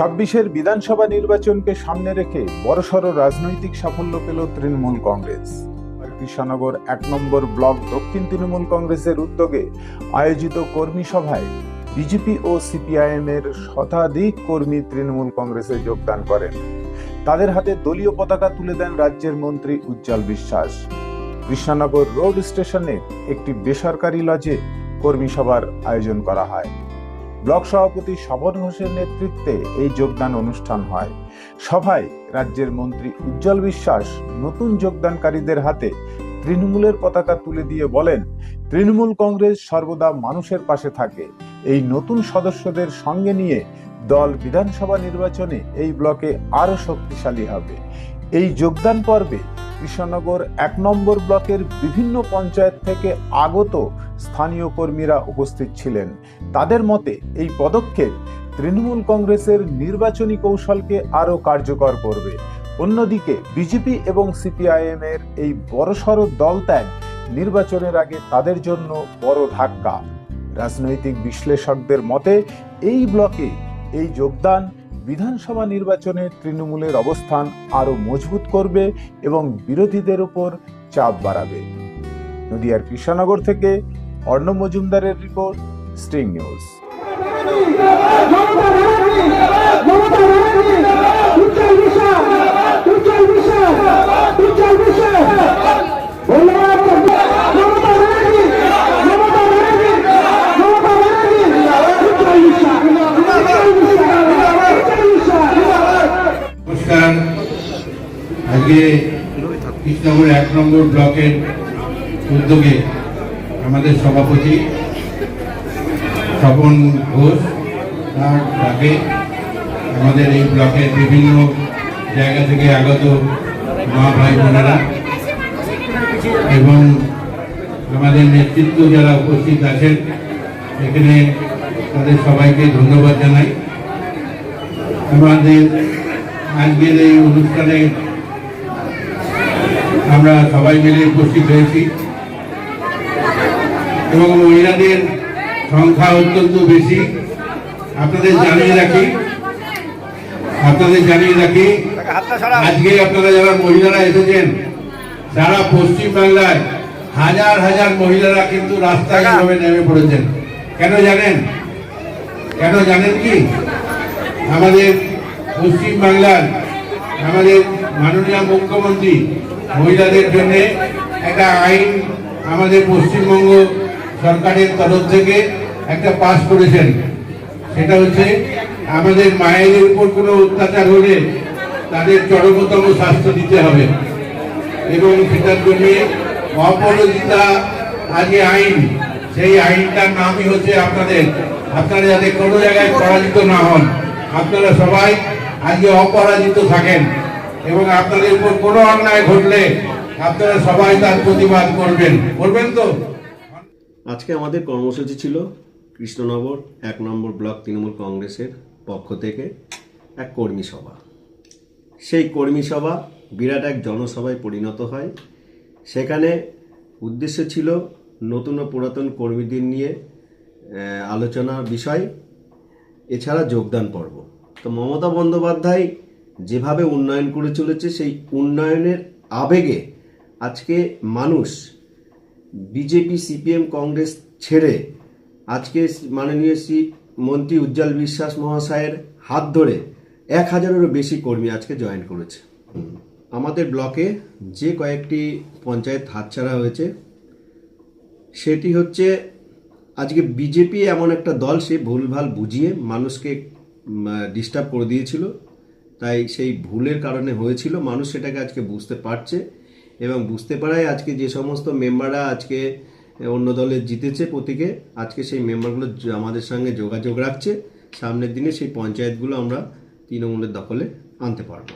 ছাব্বিশের বিধানসভা নির্বাচনকে সামনে রেখে বড়সড় রাজনৈতিক সাফল্য পেল তৃণমূল কংগ্রেস। কৃষ্ণনগর ১ নম্বর ব্লক দক্ষিণ তৃণমূল কংগ্রেসের উদ্যোগে আয়োজিত কর্মী সভায় বিজেপি ও সিপিআইএম এর শতাধিক কর্মী তৃণমূল কংগ্রেসে যোগদান করেন। তাদের হাতে দলীয় পতাকা তুলে দেন রাজ্যের মন্ত্রী উজ্জ্বল বিশ্বাস। কৃষ্ণনগর রোড স্টেশনে একটি বেসরকারি লজে কর্মী সভার আয়োজন করা হয়। ব্লক সভাপতি স্বপন ঘোষের নেতৃত্বে এই যোগদান অনুষ্ঠান হয়। সভায় রাজ্যের মন্ত্রী উজ্জ্বল বিশ্বাস নতুন যোগদানকারীদের হাতে তৃণমূলের পতাকা তুলে দিয়ে বলেন, তৃণমূল কংগ্রেস সর্বদা মানুষের পাশে থাকে। এই নতুন সদস্যদের সঙ্গে নিয়ে দল বিধানসভা নির্বাচনে এই ব্লকে আরো শক্তিশালী হবে। এই যোগদান পর্বে কৃষ্ণনগর ১ নম্বর ব্লকের বিভিন্ন পঞ্চায়েত থেকে আগত স্থানীয় কর্মীরা উপস্থিত ছিলেন। তাদের মতে এই পদক্ষেপ তৃণমূল কংগ্রেসের নির্বাচনী কৌশলকে আরো কার্যকর করবে। অন্যদিকে বিজেপি এবং সিপিআইএম এর এই বড়সড় দলত্যাগ নির্বাচনের আগে তাদের জন্য বড় ধাক্কা। রাজনৈতিক বিশ্লেষকদের মতে এই ব্লকে এই যোগদান বিধানসভা নির্বাচনে তৃণমূলের অবস্থান আরো মজবুত করবে এবং বিরোধীদের উপর চাপ বাড়াবে। নদিয়ার কৃষ্ণনগর থেকে অর্ণব মজুমদারের রিপোর্ট, স্টিং নিউজ। আজকে কৃষ্ণনগর ১ নম্বর ব্লকের উদ্যোগে আমাদের সভাপতি স্বপন ঘোষ তার ডাকে আমাদের এই ব্লকের বিভিন্ন জায়গা থেকে আগত মা ভাই বোনেরা এবং আমাদের নেতৃত্ব যারা উপস্থিত আছেন এখানে তাদের সবাইকে ধন্যবাদ জানাই। আমাদের আজকের এই অনুষ্ঠানে আমরা সবাই মিলে উপস্থিত হয়েছি এবং মহিলাদের সংখ্যা অত্যন্ত বেশি। আপনাদের জানিয়ে রাখি আজকে আপনারা যারা মহিলারা এসেছেন সারা পশ্চিম বাংলায় হাজার হাজার মহিলারা কিন্তু রাস্তায় এভাবে নেমে পড়েছেন। কেন জানেন কি? আমাদের পশ্চিম বাংলার আমাদের মাননীয় মুখ্যমন্ত্রী মহিলাদের জন্য একটা আইন আমাদের পশ্চিমবঙ্গ সরকারের তরফ থেকে একটা পাস করেছেন। সেটা হচ্ছে আমাদের মায়েদের উপর কোনো অত্যাচার হলে তাদের চরমতম শাস্তি দিতে হবে এবং সেটার জন্য অপরাজিতা আজকে আইন, সেই আইনটার নামই হচ্ছে আপনারা যাতে কোনো জায়গায় পরাজিত না হন, আপনারা সবাই আজকে অপরাজিত থাকেন এবং আপনাদের উপর কোনো অন্যায় ঘটলে আপনারা সবাই তার প্রতিবাদ করবেন তো। আজকে আমাদের কর্মসূচি ছিল কৃষ্ণনগর ১ নম্বর ব্লক তৃণমূল কংগ্রেসের পক্ষ থেকে এক কর্মী সভা। সেই কর্মী সভা বিরাট এক জনসভায় পরিণত হয়। সেখানে উদ্দেশ্য ছিল নতুন ও পুরাতন কর্মীদের নিয়ে আলোচনার বিষয়, এছাড়া যোগদান পর্ব। তো মমতা বন্দ্যোপাধ্যায় যেভাবে উন্নয়ন করে চলেছে সেই উন্নয়নের আবেগে আজকে মানুষ বিজেপি সিপিএম কংগ্রেস ছেড়ে আজকে মাননীয় মন্ত্রী উজ্জ্বল বিশ্বাস মহাশয়ের হাত ধরে ১,০০০-এরও বেশি কর্মী আজকে জয়েন করেছে। আমাদের ব্লকে যে কয়েকটি পঞ্চায়েত হাতছাড়া হয়েছে সেটি হচ্ছে আজকে বিজেপি এমন একটা দল, সে ভুলভাল বুঝিয়ে মানুষকে ডিস্টার্ব করে দিয়েছিল। তাই সেই ভুলের কারণে হয়েছিল, মানুষ সেটাকে আজকে বুঝতে পারছে এবং বুঝতে পারায় আজকে যে সমস্ত মেম্বাররা আজকে অন্য দলে জিতেছে প্রতীকে, আজকে সেই মেম্বারগুলো আমাদের সঙ্গে যোগাযোগ রাখছে। সামনের দিনে সেই পঞ্চায়েতগুলো আমরা তৃণমূলের দখলে আনতে পারবো।